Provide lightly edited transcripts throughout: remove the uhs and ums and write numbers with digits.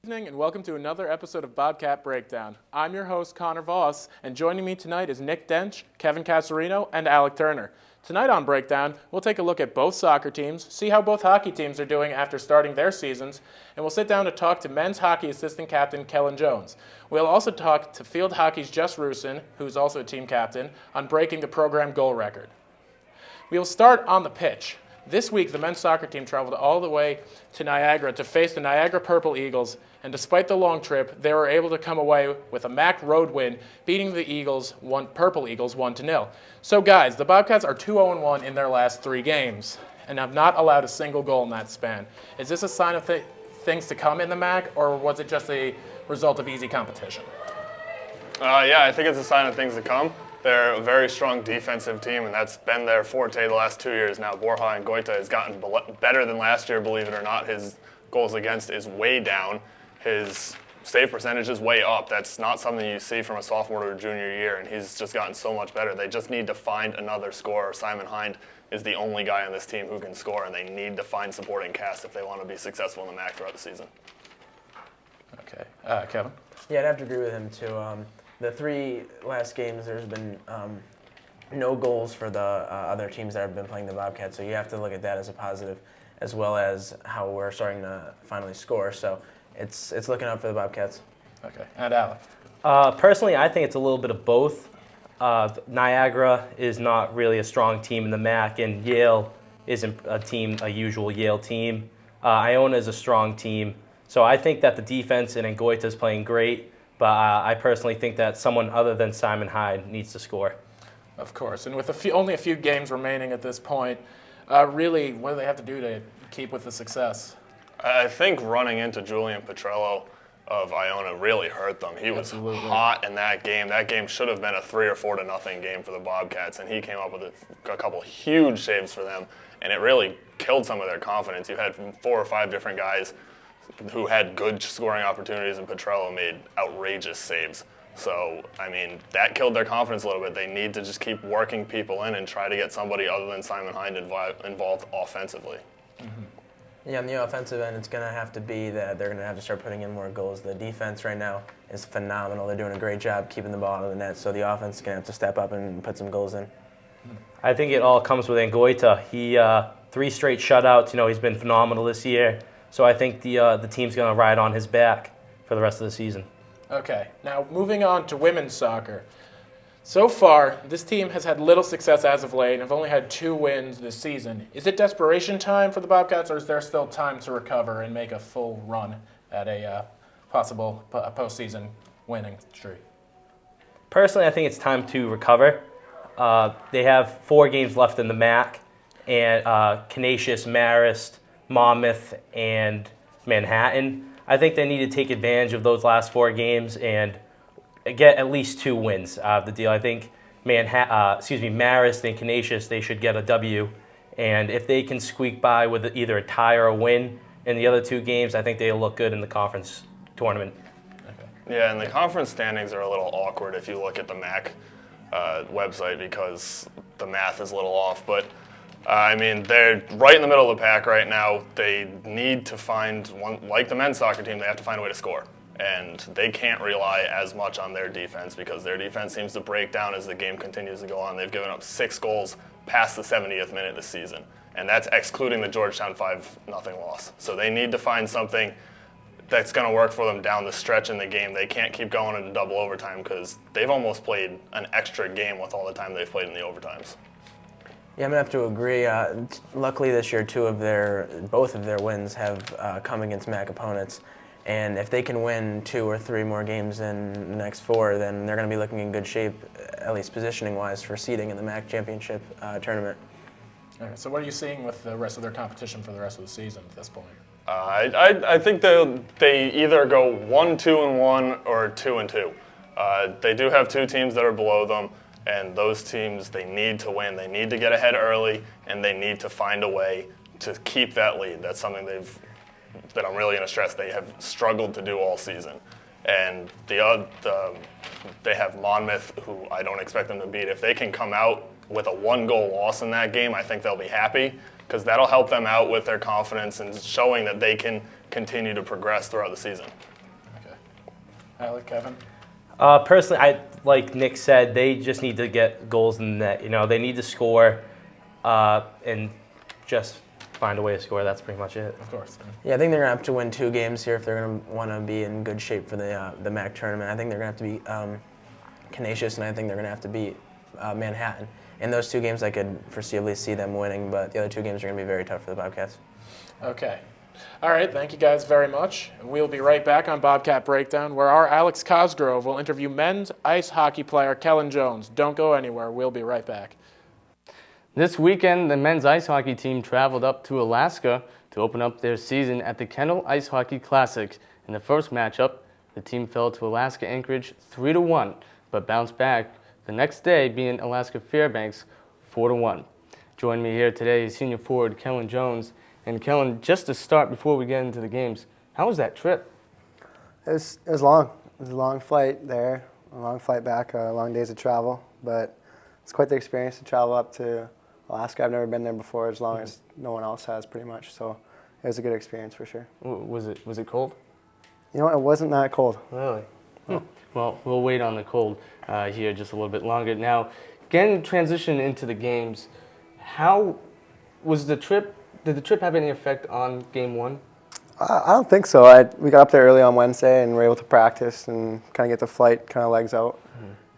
Good evening and welcome to another episode of Bobcat Breakdown. I'm your host, Connor Voss, and joining me tonight is Nick Dench, Kevin Casserino, and Alec Turner. Tonight on Breakdown, we'll take a look at both soccer teams, see how both hockey teams are doing after starting their seasons, and we'll sit down to talk to men's hockey assistant captain Kellen Jones. We'll also talk to field hockey's Jess Rusin, who's also a team captain, on breaking the program goal record. We will start on the pitch. This week, the men's soccer team traveled all the way to Niagara to face the Niagara Purple Eagles, and despite the long trip, they were able to come away with a MAAC road win, beating the Purple Eagles 1-0. So guys, the Bobcats are 2-0-1 in their last 3 games, and have not allowed a single goal in that span. Is this a sign of things to come in the MAAC, or was it just a result of easy competition? Yeah, I think it's a sign of things to come. They're a very strong defensive team, and that's been their forte the last 2 years now. Borja and Goita has gotten better than last year, believe it or not. His goals against is way down. His save percentage is way up. That's not something you see from a sophomore to a junior year, and he's just gotten so much better. They just need to find another scorer. Simon Hind is the only guy on this team who can score, and they need to find supporting cast if they want to be successful in the MAAC throughout the season. Okay. Kevin? Yeah, I'd have to agree with him, too. The 3 last games, there's been no goals for the other teams that have been playing the Bobcats, so you have to look at that as a positive, as well as how we're starting to finally score. So it's looking up for the Bobcats. Okay. And Alec? Personally, I think it's a little bit of both. Niagara is not really a strong team in the MAAC, and Yale isn't a usual Yale team. Iona is a strong team. So I think that the defense in Goita is playing great. But I personally think that someone other than Simon Hyde needs to score. Of course. And with only a few games remaining at this point, really, what do they have to do to keep with the success? I think running into Julian Petrello of Iona really hurt them. He was hot in that game. That game should have been a 3 or 4-0 game for the Bobcats, and he came up with a couple huge saves for them, and it really killed some of their confidence. You had 4 or 5 different guys who had good scoring opportunities, and Petrello made outrageous saves. So, I mean, that killed their confidence a little bit. They need to just keep working people in and try to get somebody other than Simon Hind involved offensively. Mm-hmm. Yeah, on the offensive end, it's going to have to be that they're going to have to start putting in more goals. The defense right now is phenomenal. They're doing a great job keeping the ball out of the net, so the offense is going to have to step up and put some goals in. I think it all comes with Goita. He 3 straight shutouts. He's been phenomenal this year. So I think the team's going to ride on his back for the rest of the season. Okay, now moving on to women's soccer. So far, this team has had little success as of late and have only had 2 wins this season. Is it desperation time for the Bobcats, or is there still time to recover and make a full run at a possible postseason winning streak? Personally, I think it's time to recover. They have 4 games left in the MAAC, and Canisius, Marist, Monmouth, and Manhattan. I think they need to take advantage of those last 4 games and get at least 2 wins out of the deal. I think Marist and Canisius, they should get a W. And if they can squeak by with either a tie or a win in the other 2 games, I think they'll look good in the conference tournament. Okay. Yeah, and the conference standings are a little awkward if you look at the MAAC website because the math is a little off. But I mean, they're right in the middle of the pack right now. They need to find one, like the men's soccer team, they have to find a way to score. And they can't rely as much on their defense because their defense seems to break down as the game continues to go on. They've given up 6 goals past the 70th minute this season. And that's excluding the Georgetown 5-0 loss. So they need to find something that's going to work for them down the stretch in the game. They can't keep going into double overtime because they've almost played an extra game with all the time they've played in the overtimes. Yeah, I'm going to have to agree. Luckily this year, both of their wins have come against MAAC opponents. And if they can win 2 or 3 more games in the next 4, then they're going to be looking in good shape, at least positioning-wise, for seeding in the MAAC championship tournament. Okay, so what are you seeing with the rest of their competition for the rest of the season at this point? I think they either go 1-2-1 or 2-2. They do have 2 teams that are below them. And those teams, they need to win. They need to get ahead early, and they need to find a way to keep that lead. That's something that I'm really going to stress. They have struggled to do all season. And they have Monmouth, who I don't expect them to beat. If they can come out with a 1-goal loss in that game, I think they'll be happy because that'll help them out with their confidence and showing that they can continue to progress throughout the season. Alec, Kevin? Personally, like Nick said, they just need to get goals in the net. They need to score and just find a way to score. That's pretty much it. Of course. Yeah, I think they're going to have to win 2 games here if they're going to want to be in good shape for the MAAC tournament. I think they're going to have to be Canisius, and I think they're going to have to beat Manhattan. In those 2 games, I could foreseeably see them winning, but the other 2 games are going to be very tough for the Bobcats. Okay. All right, thank you guys very much. We'll be right back on Bobcat Breakdown, where our Alex Cosgrove will interview men's ice hockey player Kellen Jones. Don't go anywhere. We'll be right back. This weekend, the men's ice hockey team traveled up to Alaska to open up their season at the Kendall Ice Hockey Classic. In the first matchup, the team fell to Alaska Anchorage 3-1, but bounced back the next day, beating Alaska Fairbanks 4-1. Joining me here today is senior forward Kellen Jones. And Kellen, just to start before we get into the games, how was that trip? It was long. It was a long flight there, a long flight back, long days of travel. But it's quite the experience to travel up to Alaska. I've never been there before, as long as no one else has, pretty much. So it was a good experience for sure. Was it cold? You know, it wasn't that cold. Really? Well, we'll wait on the cold here just a little bit longer. Now, getting transition into the games, how was the trip? Did the trip have any effect on Game 1? I don't think so. We got up there early on Wednesday and were able to practice and kind of get the flight kind of legs out.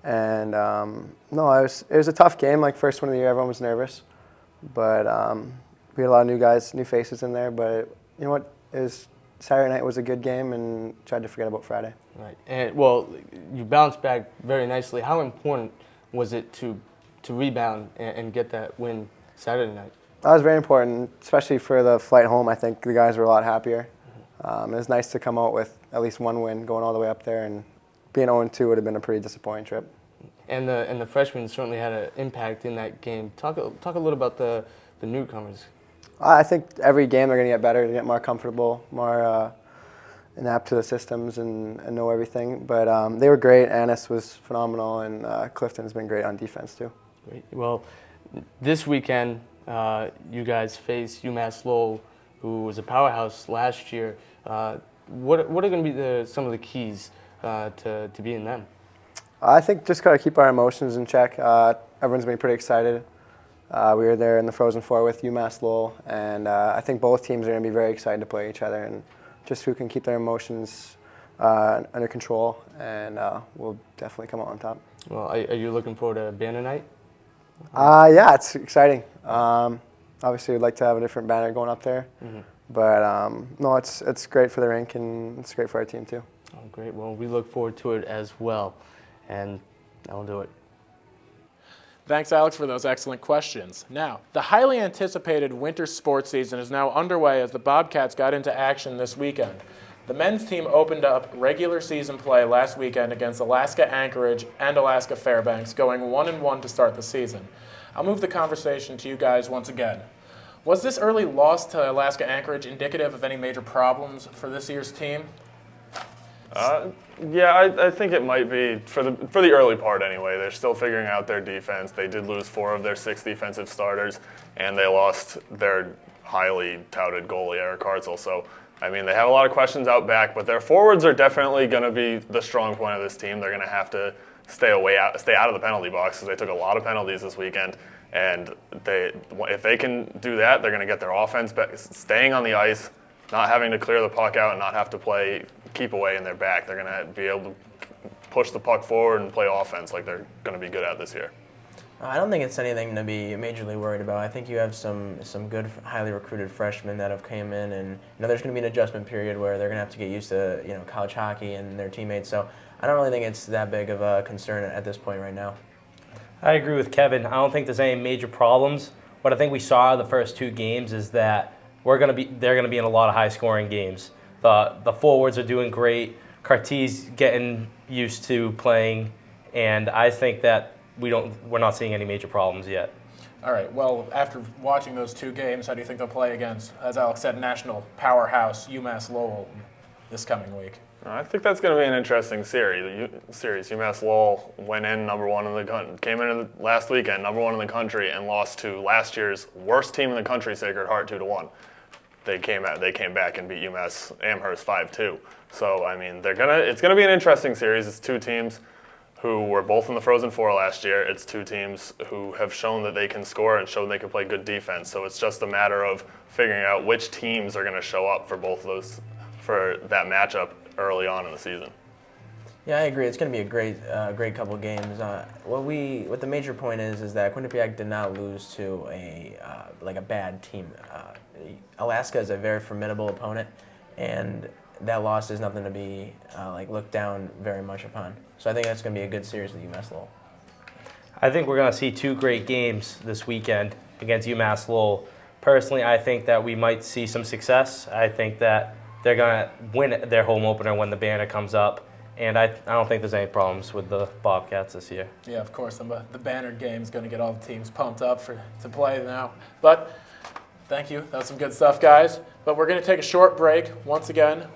And no, it was a tough game. Like first one of the year, everyone was nervous, but we had a lot of new guys, new faces in there. But you know what? Saturday night was a good game, and tried to forget about Friday. Right. And well, you bounced back very nicely. How important was it to rebound and get that win Saturday night? That was very important, especially for the flight home. I think the guys were a lot happier. It was nice to come out with at least 1 win, going all the way up there, and being 0-2 would have been a pretty disappointing trip. And the freshmen certainly had an impact in that game. Talk a little about the newcomers. I think every game they're going to get better, to get more comfortable, more inept to the systems and know everything. But they were great. Annis was phenomenal, and Clifton's been great on defense too. Great. Well, this weekend you guys face UMass Lowell, who was a powerhouse last year. What are going to be some of the keys to beating them? I think just got to keep our emotions in check. Everyone's been pretty excited. We were there in the Frozen Four with UMass Lowell, and I think both teams are going to be very excited to play each other, and just who can keep their emotions under control, and we'll definitely come out on top. Well, are you looking forward to banner night? Yeah, it's exciting. Obviously, we'd like to have a different banner going up there, but no, it's great for the rink, and it's great for our team too. Oh, great. Well, we look forward to it as well, and that'll do it. Thanks, Alex, for those excellent questions. Now, the highly anticipated winter sports season is now underway as the Bobcats got into action this weekend. The men's team opened up regular season play last weekend against Alaska Anchorage and Alaska Fairbanks, going 1-1 to start the season. I'll move the conversation to you guys once again. Was this early loss to Alaska Anchorage indicative of any major problems for this year's team? Yeah, I think it might be for the early part anyway. They're still figuring out their defense. They did lose 4 of their 6 defensive starters, and they lost their highly touted goalie, Eric Hartzell. So, I mean, they have a lot of questions out back, but their forwards are definitely going to be the strong point of this team. They're going to have to stay out of the penalty box because they took a lot of penalties this weekend. And if they can do that, they're going to get their offense back, staying on the ice, not having to clear the puck out and not have to keep away in their back. They're going to be able to push the puck forward and play offense like they're going to be good at this year. I don't think it's anything to be majorly worried about. I think you have some good, highly recruited freshmen that have came in, and there's going to be an adjustment period where they're going to have to get used to college hockey and their teammates. So I don't really think it's that big of a concern at this point right now. I agree with Kevin. I don't think there's any major problems. What I think we saw the first 2 games is that they're going to be in a lot of high-scoring games. The forwards are doing great. Cartier's getting used to playing, and I think that we're not seeing any major problems yet. All right, well, after watching those 2 games, how do you think they'll play against, as Alex said, national powerhouse UMass Lowell this coming week? I think that's going to be an interesting series. UMass Lowell went in #1 in the country, came in last weekend #1 in the country, and lost to last year's worst team in the country, Sacred Heart, 2-1. they came back and beat UMass Amherst 5-2. So I mean, it's gonna be an interesting series. It's two teams who were both in the Frozen Four last year. It's two teams who have shown that they can score and shown they can play good defense. So it's just a matter of figuring out which teams are going to show up for both of those, for that matchup early on in the season. Yeah, I agree. It's going to be a great couple games. What the major point is that Quinnipiac did not lose to a bad team. Alaska is a very formidable opponent, and that loss is nothing to be looked down very much upon. So I think that's going to be a good series with UMass Lowell. I think we're going to see two great games this weekend against UMass Lowell. Personally, I think that we might see some success. I think that they're going to win their home opener when the banner comes up. And I don't think there's any problems with the Bobcats this year. Yeah, of course, the banner game is going to get all the teams pumped up to play now. But thank you. That was some good stuff, guys. But we're going to take a short break. Once again,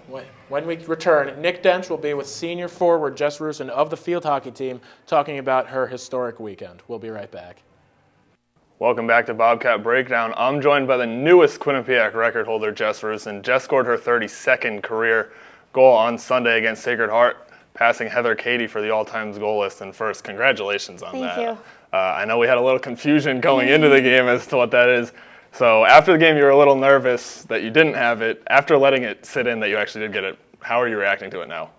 when we return, Nick Dench will be with senior forward Jess Rusin of the field hockey team talking about her historic weekend. We'll be right back. Welcome back to Bobcat Breakdown. I'm joined by the newest Quinnipiac record holder, Jess Rusin. Jess scored her 32nd career goal on Sunday against Sacred Heart, passing Heather Cady for the all-time goal list. And first, congratulations on that. Thank you. I know we had a little confusion going into the game as to what that is. So after the game, you were a little nervous that you didn't have it. After letting it sit in that you actually did get it, how are you reacting to it now?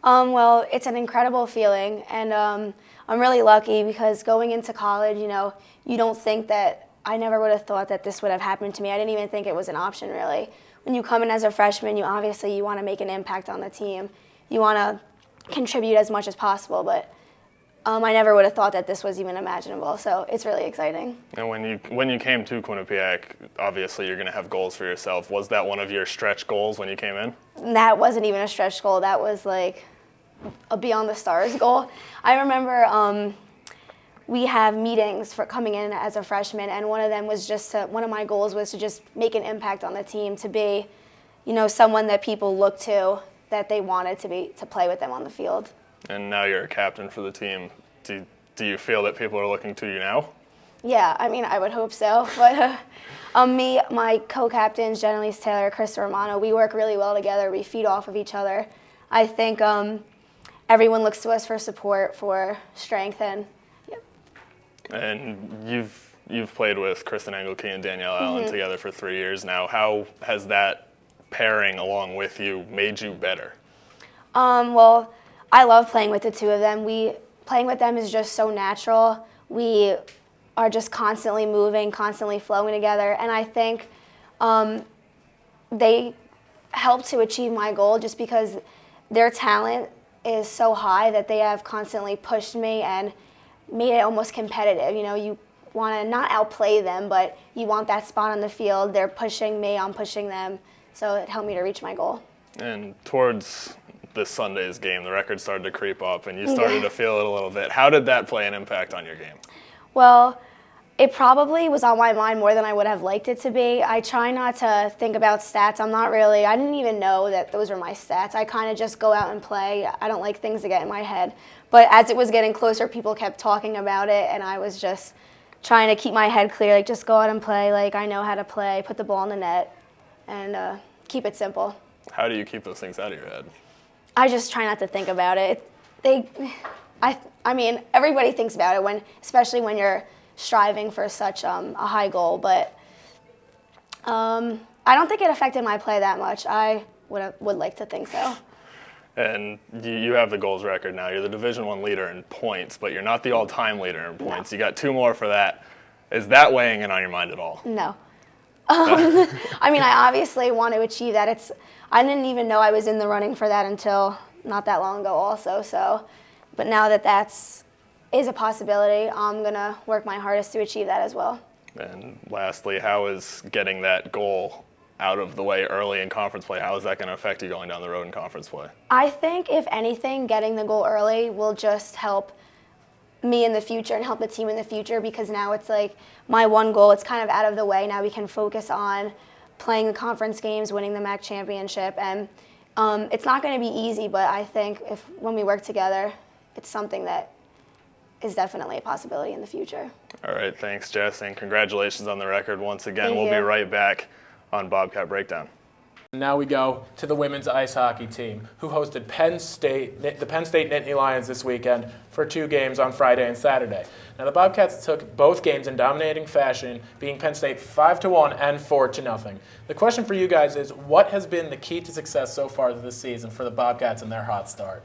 Well, it's an incredible feeling, and I'm really lucky because going into college, you don't think that I never would have thought that this would have happened to me. I didn't even think it was an option, really. When you come in as a freshman, you want to make an impact on the team. You want to contribute as much as possible, but I never would have thought that this was even imaginable, so it's really exciting. And when you came to Quinnipiac, obviously you're going to have goals for yourself. Was that one of your stretch goals when you came in? That wasn't even a stretch goal. That was like a beyond the stars goal. I remember we have meetings for coming in as a freshman, and one of them was one of my goals was to just make an impact on the team, to be, someone that people look to, that they wanted to play with them on the field. And now you're a captain for the team. Do you feel that people are looking to you now? Yeah, I would hope so. But me, my co-captains, Jen Elise Taylor, Chris Romano, we work really well together. We feed off of each other. I think everyone looks to us for support, for strength, and yep. And you've played with Kristen Engelke and Danielle Allen together for 3 years now. How has that pairing along with you made you better? Well, I love playing with the two of them. Playing with them is just so natural. We are just constantly moving, constantly flowing together, and I think they help to achieve my goal just because their talent is so high that they have constantly pushed me and made it almost competitive. You want to not outplay them, but you want that spot on the field. They're pushing me, I'm pushing them, so it helped me to reach my goal. And towards this Sunday's game, the record started to creep up, and you started to feel it a little bit. How did that play an impact on your game? Well, it probably was on my mind more than I would have liked it to be. I try not to think about stats. I didn't even know that those were my stats. I kind of just go out and play. I don't like things to get in my head. But as it was getting closer, people kept talking about it, and I was just trying to keep my head clear, just go out and play, I know how to play, put the ball in the net, and keep it simple. How do you keep those things out of your head? I just try not to think about it. Everybody thinks about it, especially when you're striving for such a high goal, but I don't think it affected my play that much. I would like to think so. And you have the goals record now. You're the Division I leader in points, but you're not the all-time leader in points. No. You got 2 more for that. Is that weighing in on your mind at all? No. I obviously want to achieve that. I didn't even know I was in the running for that until not that long ago also. But now that is a possibility, I'm going to work my hardest to achieve that as well. And lastly, how is getting that goal out of the way early in conference play, how is that going to affect you going down the road in conference play? I think, if anything, getting the goal early will just help me in the future and help the team in the future, because now it's my one goal, it's kind of out of the way. Now we can focus on playing the conference games, winning the MAAC championship, and it's not going to be easy, but I think when we work together, it's something that is definitely a possibility in the future. All right, thanks, Jess, and congratulations on the record once again. Thank We'll you. be right back on Bobcat Breakdown. Now we go to the women's ice hockey team, who hosted the Penn State Nittany Lions this weekend for 2 games on Friday and Saturday. Now the Bobcats took both games in dominating fashion, beating Penn State 5-1 and 4-0. The question for you guys is, what has been the key to success so far this season for the Bobcats and their hot start?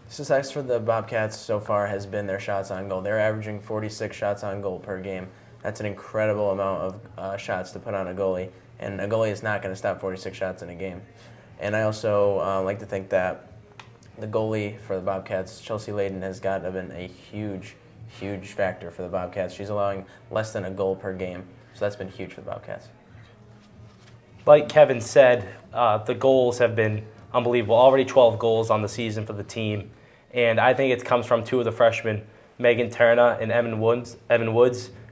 Success for the Bobcats so far has been their shots on goal. They're averaging 46 shots on goal per game. That's an incredible amount of shots to put on a goalie, and a goalie is not going to stop 46 shots in a game. And I also like to think that the goalie for the Bobcats, Chelsea Layden, has been a huge factor for the Bobcats. She's allowing less than a goal per game, so that's been huge for the Bobcats. Like Kevin said, the goals have been unbelievable. Already 12 goals on the season for the team, and I think it comes from 2 of the freshmen, Megan Turner and Evan Woods.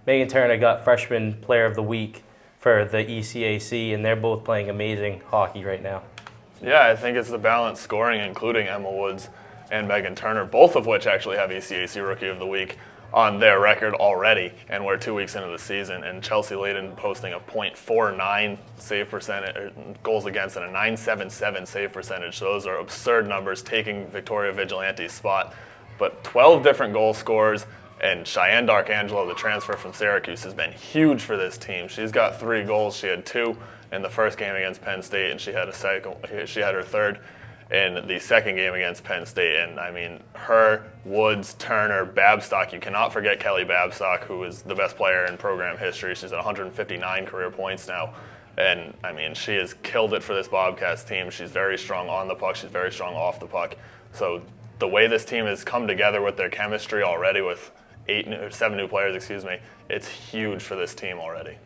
Megan Turner got Freshman Player of the Week for the ECAC, and they're both playing amazing hockey right now. Yeah, I think it's the balanced scoring, including Emma Woods and Megan Turner, both of which actually have ECAC Rookie of the Week on their record already, and we're 2 weeks into the season. And Chelsea Layden posting a .49 save percentage, goals against, and a .977 save percentage. So those are absurd numbers, taking Victoria Vigilante's spot. But 12 different goal scorers. And Cheyenne Darkangelo, the transfer from Syracuse, has been huge for this team. She's got 3 goals. She had 2 in the first game against Penn State, and she had her 3rd in the second game against Penn State. And I mean, her, Woods, Turner, Babstock. You cannot forget Kelly Babstock, who is the best player in program history. She's at 159 career points now. And I mean, she has killed it for this Bobcats team. She's very strong on the puck. She's very strong off the puck. So the way this team has come together with their chemistry already, with 7 new players, it's huge for this team already.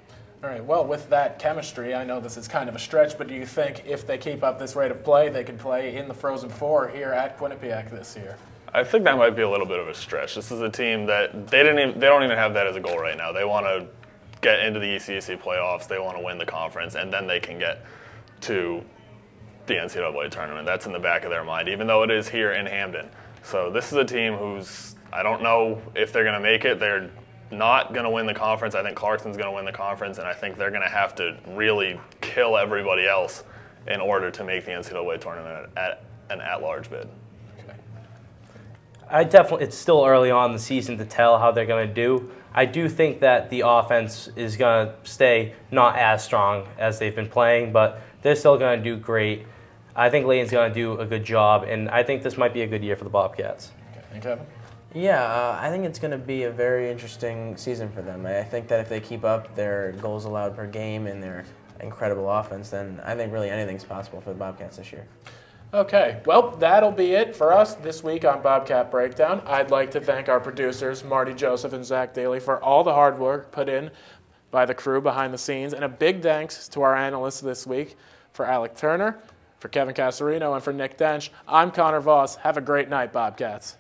All right, well, with that chemistry, I know this is kind of a stretch, but do you think if they keep up this rate of play, they can play in the Frozen Four here at Quinnipiac this year? I think that might be a little bit of a stretch. This is a team that they don't even have that as a goal right now. They want to get into the ECAC playoffs. They want to win the conference, and then they can get to the NCAA tournament. That's in the back of their mind, even though it is here in Hamden. So this is a team who's, I don't know if they're going to make it. They're not going to win the conference. I think Clarkson's going to win the conference, and I think they're going to have to really kill everybody else in order to make the NCAA tournament at an at-large bid. It's still early on in the season to tell how they're going to do. I do think that the offense is going to stay not as strong as they've been playing, but they're still going to do great. I think Layton's going to do a good job, and I think this might be a good year for the Bobcats. Okay. And Kevin? Yeah, I think it's going to be a very interesting season for them. I think that if they keep up their goals allowed per game and their incredible offense, then I think really anything's possible for the Bobcats this year. Okay, well, that'll be it for us this week on Bobcat Breakdown. I'd like to thank our producers, Marty Joseph and Zach Daly, for all the hard work put in by the crew behind the scenes. And a big thanks to our analysts this week, for Alec Turner, for Kevin Casserino, and for Nick Dench. I'm Connor Voss. Have a great night, Bobcats.